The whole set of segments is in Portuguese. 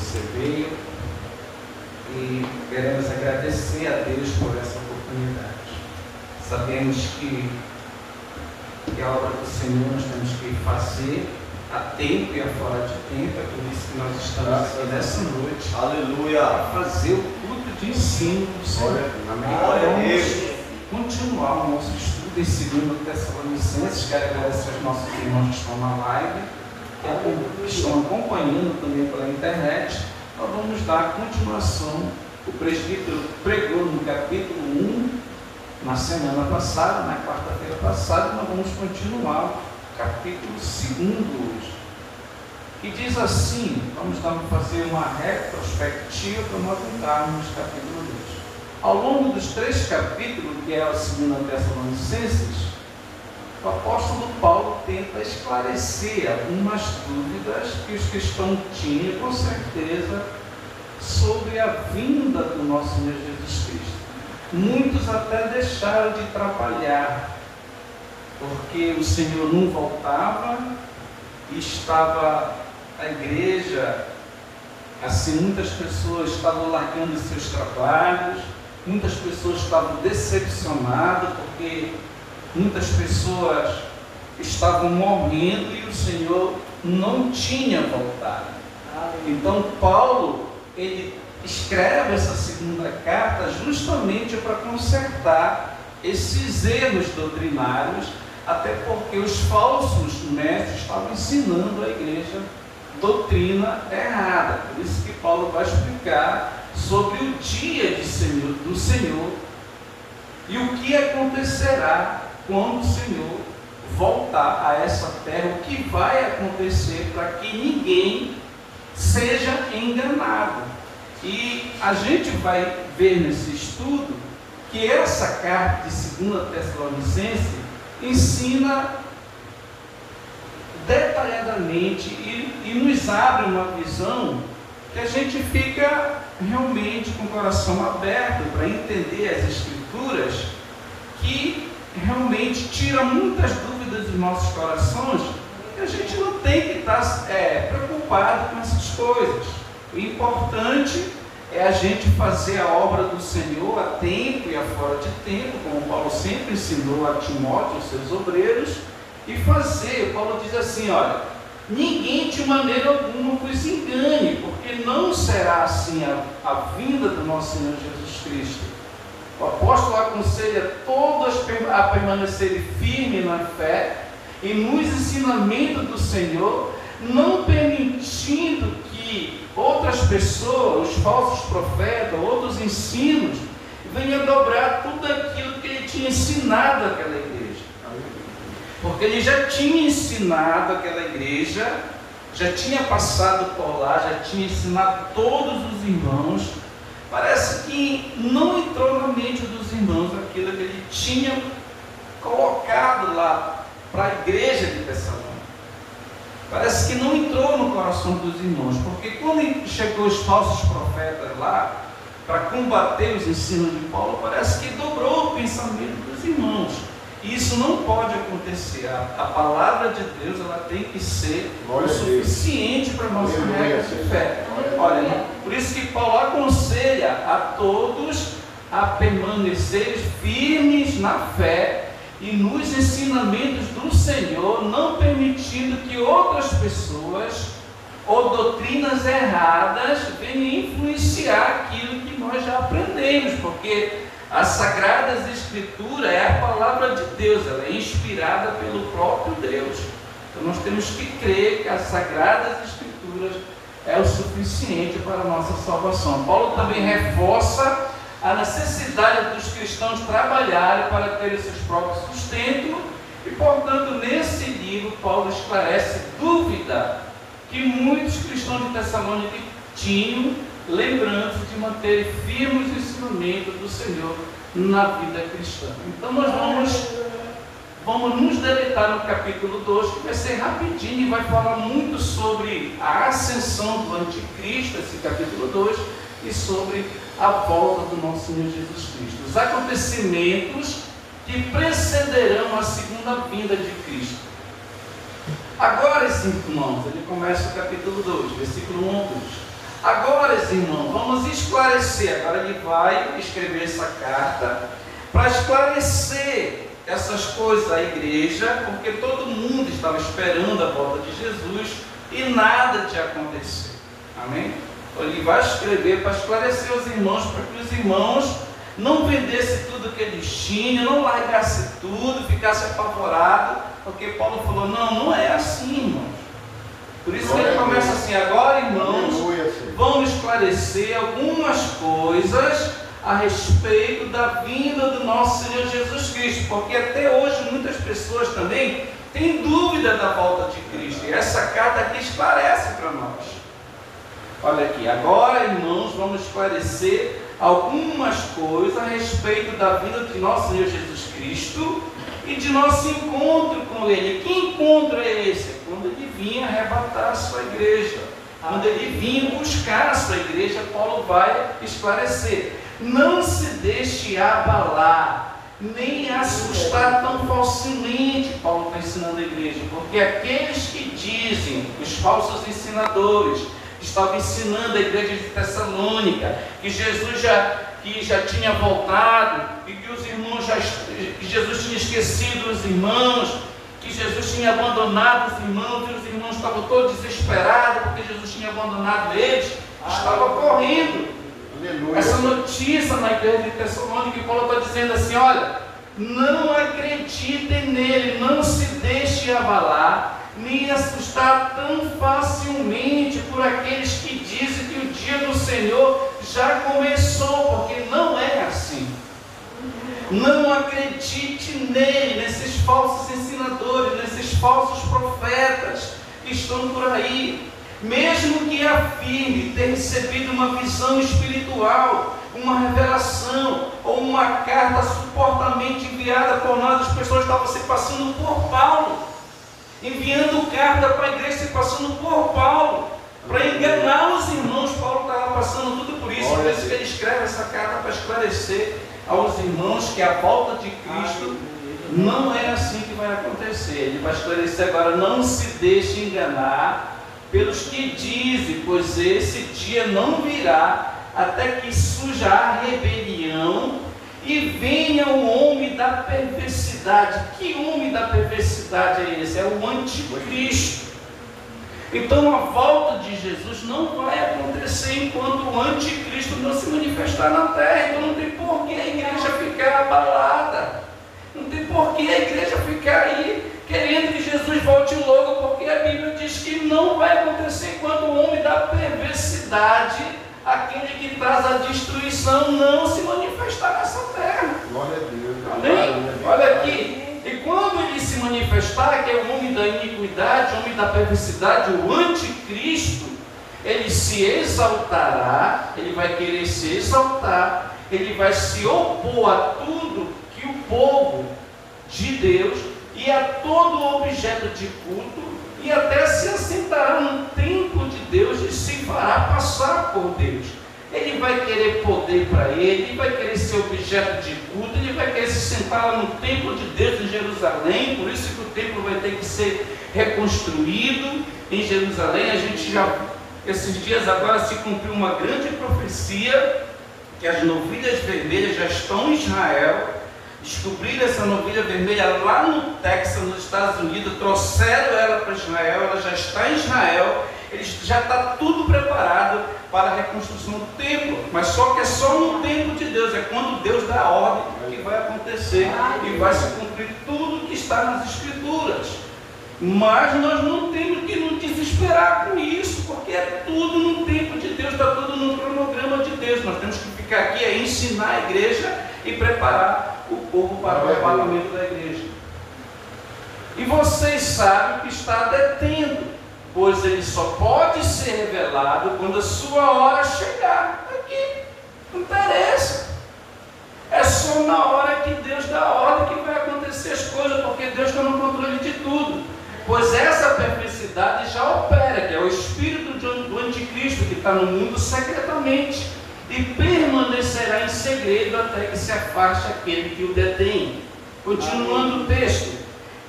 você veio e queremos agradecer a Deus por essa oportunidade. Sabemos que a obra do Senhor nós temos que fazer a tempo e a fora de tempo, é por isso que nós estamos aqui nessa noite. Aleluia! Para fazer o culto de ensino do Senhor. Amém. Vamos continuar o nosso estudo em 2 Tessalonicenses. Quero agradecer aos nossos irmãos que estão na live, que estão acompanhando também pela internet. Nós vamos dar continuação. O presbítero pregou no capítulo 1 na semana passada, na quarta-feira passada. Nós vamos continuar o capítulo 2 hoje, que diz assim. Vamos fazer uma retrospectiva para nós entrarmos no capítulo 2. Ao longo dos 3 capítulos, que é a 2 Tessalonicenses, o apóstolo Paulo tenta esclarecer algumas dúvidas que os cristãos tinham, com certeza, sobre a vinda do nosso Senhor Jesus Cristo. Muitos até deixaram de trabalhar, porque o Senhor não voltava e estava a igreja, assim, muitas pessoas estavam largando seus trabalhos, muitas pessoas estavam decepcionadas, porque muitas pessoas estavam morrendo e o Senhor não tinha voltado. Então Paulo, ele escreve essa segunda carta justamente para consertar esses erros doutrinários, até porque os falsos mestres estavam ensinando a igreja doutrina errada. Por isso que Paulo vai explicar sobre o dia do Senhor e o que acontecerá quando o Senhor voltar a essa terra, o que vai acontecer para que ninguém seja enganado. E a gente vai ver nesse estudo que essa carta de 2 Tessalonicenses ensina detalhadamente e nos abre uma visão que a gente fica realmente com o coração aberto para entender as Escrituras, que realmente tira muitas dúvidas dos nossos corações, e a gente não tem que estar preocupado com essas coisas. O importante é a gente fazer a obra do Senhor a tempo e a fora de tempo, como Paulo sempre ensinou a Timóteo, os seus obreiros, e fazer. Paulo diz assim, olha, ninguém de maneira alguma vos engane, porque não será assim a vinda do nosso Senhor Jesus Cristo. O apóstolo aconselha todos a permanecerem firmes na fé e nos ensinamentos do Senhor, não permitindo que outras pessoas, os falsos profetas, outros ensinos, venham dobrar tudo aquilo que ele tinha ensinado àquela igreja. Porque ele já tinha ensinado aquela igreja, já tinha passado por lá, já tinha ensinado todos os irmãos. Parece que não entrou na mente dos irmãos aquilo que ele tinha colocado lá para a igreja de Tessalônica. Parece que não entrou no coração dos irmãos, porque quando chegou os falsos profetas lá, para combater os ensinos de Paulo, parece que dobrou o pensamento dos irmãos. E isso não pode acontecer. A palavra de Deus, ela tem que ser o suficiente para a nossa regra de fé. Olha, por isso que Paulo aconselha a todos a permanecer firmes na fé e nos ensinamentos do Senhor, não permitindo que outras pessoas ou doutrinas erradas venham influenciar aquilo que nós já aprendemos, porque as Sagradas Escrituras é a palavra de Deus, ela é inspirada pelo próprio Deus. Então nós temos que crer que as Sagradas Escrituras é o suficiente para a nossa salvação. Paulo também reforça a necessidade dos cristãos trabalharem para ter seus próprios sustentos e, portanto, nesse livro Paulo esclarece dúvida que muitos cristãos de Tessalônica tinham, lembrando de manter firmes os ensinamentos do Senhor na vida cristã. Então nós vamos nos deleitar no capítulo 2, que vai ser rapidinho e vai falar muito sobre a ascensão do anticristo, esse capítulo 2, e sobre a volta do nosso Senhor Jesus Cristo. Os acontecimentos que precederão a segunda vinda de Cristo. Agora, irmãos, ele começa o capítulo 2, versículo 1 a 2. Senhores, irmãos, vamos esclarecer. Agora ele vai escrever essa carta para esclarecer essas coisas à igreja, porque todo mundo estava esperando a volta de Jesus e nada tinha acontecido. Amém? Então ele vai escrever para esclarecer os irmãos, para que os irmãos não vendessem tudo que eles tinham, não largassem tudo, ficassem apavorados, porque Paulo falou, não é assim, irmãos. Por isso que ele começa assim, agora, irmãos, vamos esclarecer algumas coisas a respeito da vinda do nosso Senhor Jesus Cristo, porque até hoje muitas pessoas também têm dúvida da volta de Cristo, e essa carta aqui esclarece para nós. Olha aqui, agora, irmãos, vamos esclarecer algumas coisas a respeito da vinda de nosso Senhor Jesus Cristo e de nosso encontro com Ele. Que encontro é esse? Quando Ele vinha arrebatar a sua igreja, quando Ele vinha buscar a sua igreja. Paulo vai esclarecer. Não se deixe abalar, nem assustar tão facilmente, Paulo está ensinando a igreja, porque aqueles que dizem, os falsos ensinadores, estavam ensinando a igreja de Tessalônica, que Jesus já tinha voltado, e que os irmãos que Jesus tinha esquecido os irmãos, que Jesus tinha abandonado os irmãos, e os irmãos estavam todos desesperados, porque Jesus tinha abandonado eles, estava correndo. Aleluia. Essa notícia na igreja de Tessalônica, que Paulo está dizendo assim, olha, não acreditem nele, não se deixe abalar, nem assustar tão facilmente por aqueles que dizem que o dia do Senhor já começou, porque não é assim. Não acredite nele, nesses falsos ensinadores, nesses falsos profetas que estão por aí. Mesmo que afirme ter recebido uma visão espiritual, uma revelação ou uma carta supostamente enviada por nós, as pessoas estavam se passando por Paulo, enviando carta para a igreja, se passando por Paulo, para enganar os irmãos. Paulo estava passando tudo por isso, por isso que ele escreve essa carta para esclarecer aos irmãos que a volta de Cristo não é assim que vai acontecer. Ele vai esclarecer agora, não se deixe enganar pelos que dizem, pois esse dia não virá até que surja a rebelião e venha o homem da perversidade. Que homem da perversidade é esse? É o anticristo. Então a volta de Jesus não vai acontecer enquanto o anticristo não se manifestar na terra. Então não tem por que a igreja ficar abalada, não tem por que a igreja ficar aí querendo que Jesus volte logo, porque a Bíblia diz que não vai acontecer enquanto o homem da perversidade, aquele que traz a destruição, não se manifestar nessa terra. Glória a Deus. Amém? Olha aqui, e quando ele se manifestar, que é o homem da iniquidade, o homem da perversidade, o anticristo, ele se exaltará, ele vai querer se exaltar, ele vai se opor a tudo que o povo de Deus e a todo objeto de culto, e até se assentará no templo de Deus e se fará passar por Deus. Ele vai querer poder para ele vai querer ser objeto de culto, ele vai querer se sentar lá no templo de Deus em Jerusalém. Por isso que o templo vai ter que ser reconstruído em Jerusalém. A gente já, esses dias agora se cumpriu uma grande profecia, que as novilhas vermelhas já estão em Israel. Descobriram essa novilha vermelha lá no Texas, nos Estados Unidos, trouxeram ela para Israel, ela já está em Israel, já está tudo preparado para a reconstrução do templo, mas só que é só no templo de Deus, é quando Deus dá a ordem que vai acontecer e vai se cumprir tudo que está nas Escrituras. Mas nós não temos que nos desesperar com isso, porque é tudo no tempo de Deus, está tudo no cronograma de Deus. Nós temos que ficar aqui a ensinar a igreja e preparar o povo para o arrebatamento da igreja. E vocês sabem o que está detendo, pois ele só pode ser revelado quando a sua hora chegar. Aqui não interessa, é só na hora que Deus dá a ordem que vai acontecer as coisas, porque Deus está no controle de tudo. Pois essa perversidade já opera, que é o espírito do anticristo que está no mundo secretamente, e permanecerá em segredo até que se afaste aquele que o detém. Continuando o texto.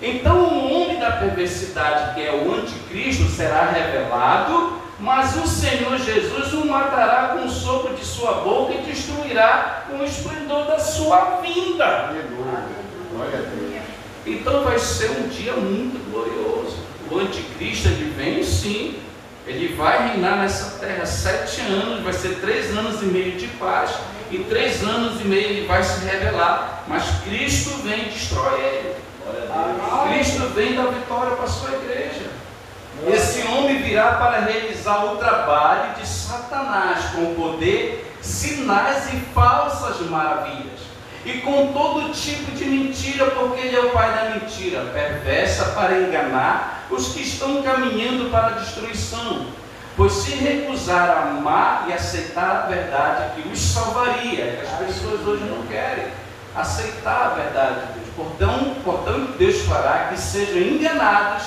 Então o homem da perversidade, que é o anticristo, será revelado, mas o Senhor Jesus o matará de sua boca e destruirá com o esplendor da sua vinda. Glória a Deus. Então vai ser um dia muito glorioso. O anticristo, ele vem sim, ele vai reinar nessa terra 7 anos, vai ser 3 anos e meio de paz, e 3 anos e meio ele vai se revelar, mas Cristo vem e destrói ele. Cristo vem dar vitória para a sua igreja. Esse homem virá para realizar o trabalho de Satanás com poder, sinais e falsas maravilhas, e com todo tipo de mentira, porque ele é o pai da mentira perversa, para enganar os que estão caminhando para a destruição. Pois se recusar a amar e aceitar a verdade que os salvaria, que as pessoas hoje não querem aceitar a verdade de Deus, portanto Deus fará que sejam enganados,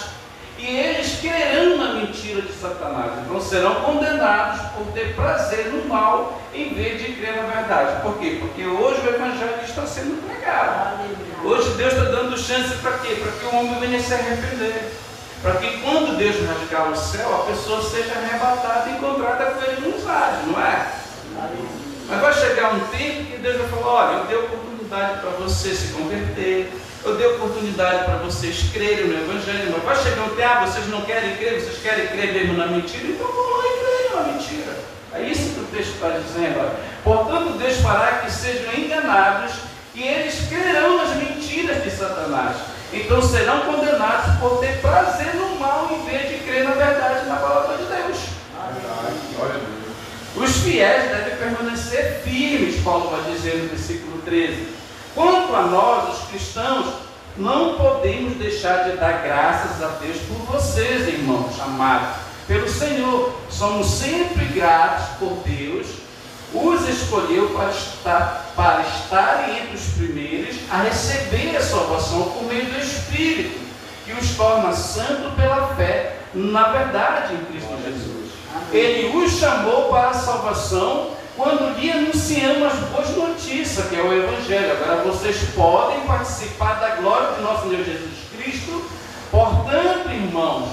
e eles crerão na mentira de Satanás. Então serão condenados por ter prazer no mal em vez de crer na verdade. Por quê? Porque hoje o Evangelho está sendo pregado. Hoje Deus está dando chance para quê? Para que o homem venha se arrepender. Para que quando Deus rasgar o céu, a pessoa seja arrebatada e encontrada com ele nos ares, não é? Mas vai chegar um tempo que Deus vai falar: olha, eu dei oportunidade para você se converter, eu dei oportunidade para vocês crerem no Evangelho, mas vai chegar um tempo, vocês não querem crer, vocês querem crer mesmo na mentira, então vão lá e creiam na mentira. É isso que o texto está dizendo. Olha. Portanto, Deus fará que sejam enganados, e eles crerão nas mentiras de Satanás. Então serão condenados por ter prazer no mal em vez de crer na verdade, na palavra de Deus. Os fiéis devem permanecer firmes, Paulo vai dizer no versículo 13. Quanto a nós, os cristãos, não podemos deixar de dar graças a Deus por vocês, irmãos amados, pelo Senhor. Somos sempre gratos por Deus, os escolheu para estarem entre os primeiros a receber a salvação por meio do Espírito, que os torna santos pela fé na verdade em Cristo Jesus. Ele os chamou para a salvação quando lhe anunciamos as boas notícias, que é o Evangelho. Agora vocês podem participar da glória de nosso Senhor Jesus Cristo. Portanto, irmãos,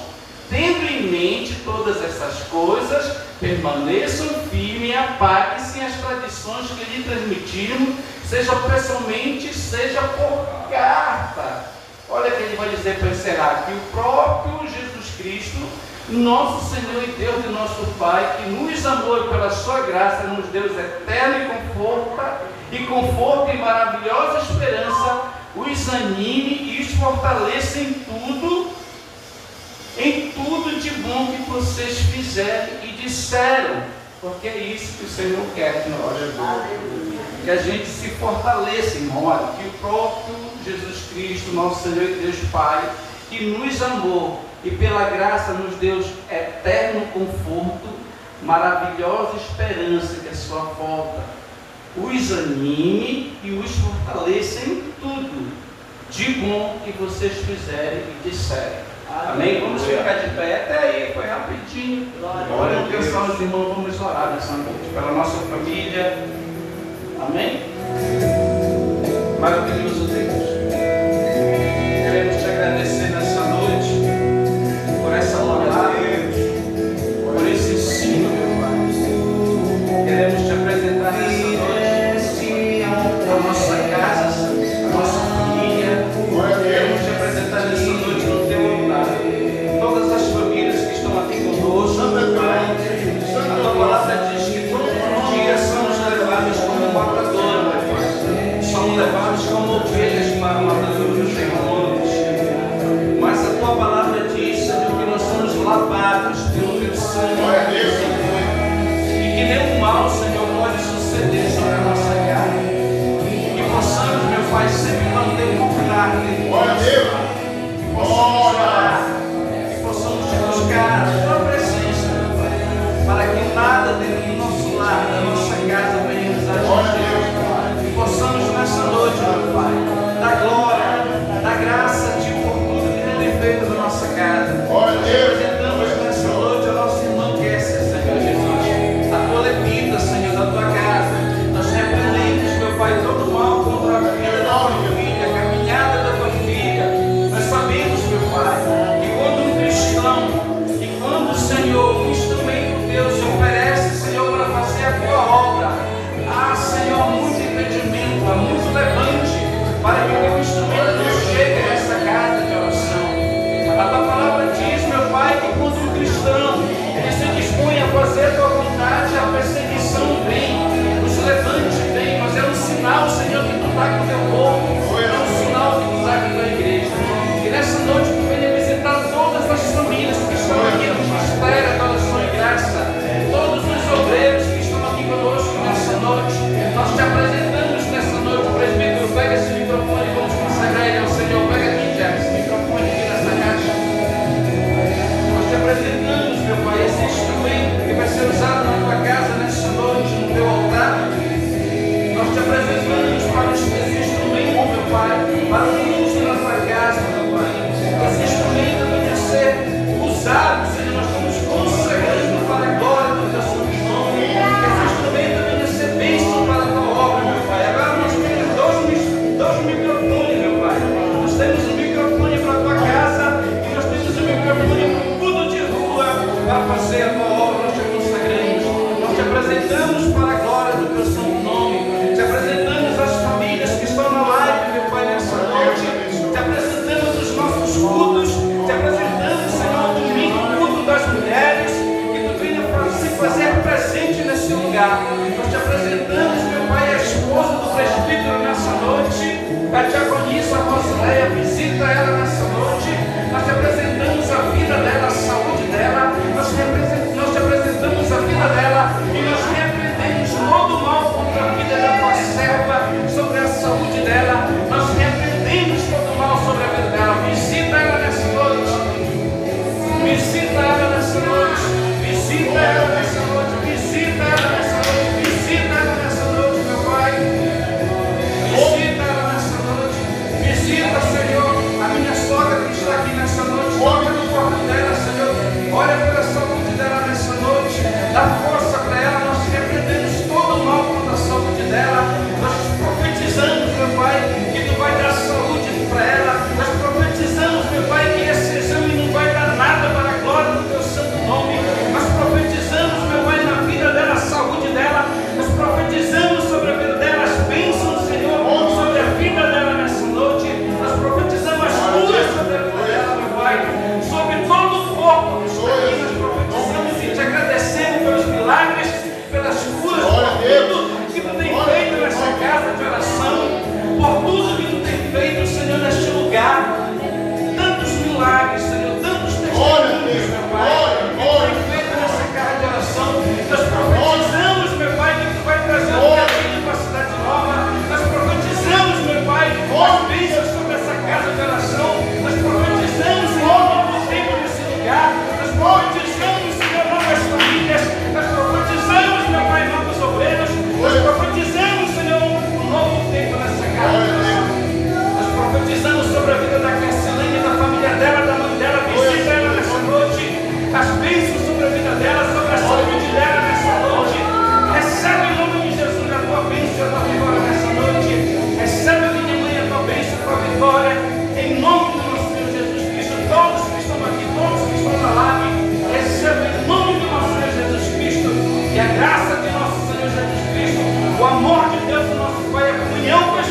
tendo em mente todas essas coisas, permaneçam firmes e apaguem-se as tradições que lhe transmitimos, seja pessoalmente, seja por carta. Olha o que ele vai dizer para encerrar: que o próprio Jesus Cristo, nosso Senhor e Deus de nosso Pai, que nos amou pela sua graça, nos deu eterno conforto e maravilhosa esperança, os anime e os fortaleça em tudo de bom que vocês fizerem e disseram, porque é isso que o Senhor quer de nós. Que a gente se fortaleça, irmão. Olha, que o próprio Jesus Cristo, nosso Senhor e Deus Pai, que nos amou e pela graça nos deu eterno conforto, maravilhosa esperança, que é a sua volta, os anime e os fortaleça em tudo de bom que vocês fizerem e disserem. Amém? Vamos ficar de pé. Até aí, foi rapidinho. Olha, atenção, os irmãos, vamos orar nessa noite pela nossa família. Amém? Maravilhoso Deus, queremos te agradecer nessa noite por essa palavra, por esse ensino, meu Pai. Queremos te apresentar nessa noite a nossa casa, a nossa família. Queremos te apresentar nessa noite no teu altar todas as famílias que estão aqui conosco, meu Pai. A tua palavra diz que todos os dias somos levados como matador, meu Pai. Somos levados como ovelhas para o matador dos demônios. Mas a tua palavra diz, Senhor, que nós somos lavados pelo teu sangue, e que nenhum mal, Senhor, pode suceder sobre a nossa carne. Que possamos, meu Pai, sempre manter por carne, que possamos orar, que possamos te buscar a tua presença, meu Pai, para que nada dentro do nosso lar, da nossa casa, venha nos atingir. Que possamos nessa noite, meu Pai, dar glória, dar graça a Ti por tudo que tem feito na nossa casa. Apresentamos nessa noite ao nosso irmão Kesser, Senhor Jesus, a tua levita, Senhor, da tua casa. Nós repreendemos, meu Pai, todo mal contra a vida da tua filha, a caminhada da tua filha. Nós sabemos, meu Pai, que quando um cristão, e quando o Senhor, um instrumento teu, se oferece, Senhor, apresentamos para a glória do teu santo nome. Te apresentamos as famílias que estão na live, meu Pai, nessa noite. Te apresentamos os nossos cultos. Te apresentamos, Senhor, o domingo, o culto das mulheres. Que tu venha se fazer presente nesse lugar. Nós te apresentamos, meu Pai, a esposa do presbítero nessa noite. A diaconisa Rosileia, visita ela nessa noite. Nós te apresentamos a vida dela, a saúde dela. Nós te apresentamos a vida dela e nós repreendemos todo o mal contra a vida da tua serva, sobre a saúde dela. Nós repreendemos todo o mal sobre a vida dela. Visita ela nessa noite. Visita ela nessa noite. Visita ela nessa noite. Visita ela nessa noite. Visita ela nessa noite, meu Pai. Visita ela nessa noite. Visita, Senhor, a minha sogra que está aqui nessa noite. Toca no corpo dela, Senhor. Olha pela saúde dela nessa noite. Dá força para ela. Nós repreendemos todo o mal contra a saúde dela. Nós profetizamos, meu Pai, que tu vai dar saúde para ela. Nós profetizamos, meu Pai, que esse exame não vai dar nada para a glória do teu santo nome. Nós profetizamos, meu Pai, na vida dela, a saúde dela. Nós profetizamos sobre a vida dela as bênçãos, Senhor, sobre a vida dela nessa noite. Nós profetizamos as curas sobre a vida dela, meu Pai, sobre todo o corpo que está aqui. Nós profetizamos e te agradecemos pelos milagres, pelas curas, por tudo que tu tem feito nessa casa de oração, por tudo que tu tem feito, Senhor, neste lugar. Tantos milagres, Senhor, tantos testemunhos, meu Pai, que tu tem feito nessa casa de oração. Nós profetizamos, meu Pai, que tu vai trazer um caminho para a cidade nova. Nós profetizamos, meu Pai, as bênçãos sobre essa casa de oração. Nós profetizamos, Senhor, um novo tempo nesse lugar. Nós profetizamos, Senhor, novas famílias. Nós profetizamos, meu Pai, novos obreiros. Nós profetizamos, Senhor, um novo tempo nessa casa de oração. Nós profetizamos sobre a vida da Cassilene, da família dela, da mãe dela. Visita ela nessa noite. As bênçãos sobre a vida dela, sobre a saúde dela nessa noite. Recebe em nome de Jesus a tua bênção e a tua vitória nessa noite. Recebe, minha mãe, a tua bênção e a tua vitória. Em nome do nosso Senhor Jesus Cristo. Todos que estão aqui, todos que estão na live, recebe em nome do nosso Senhor Jesus Cristo. E a graça de nosso Senhor Jesus Cristo, o amor de Deus, o nosso Pai, a comunhão com a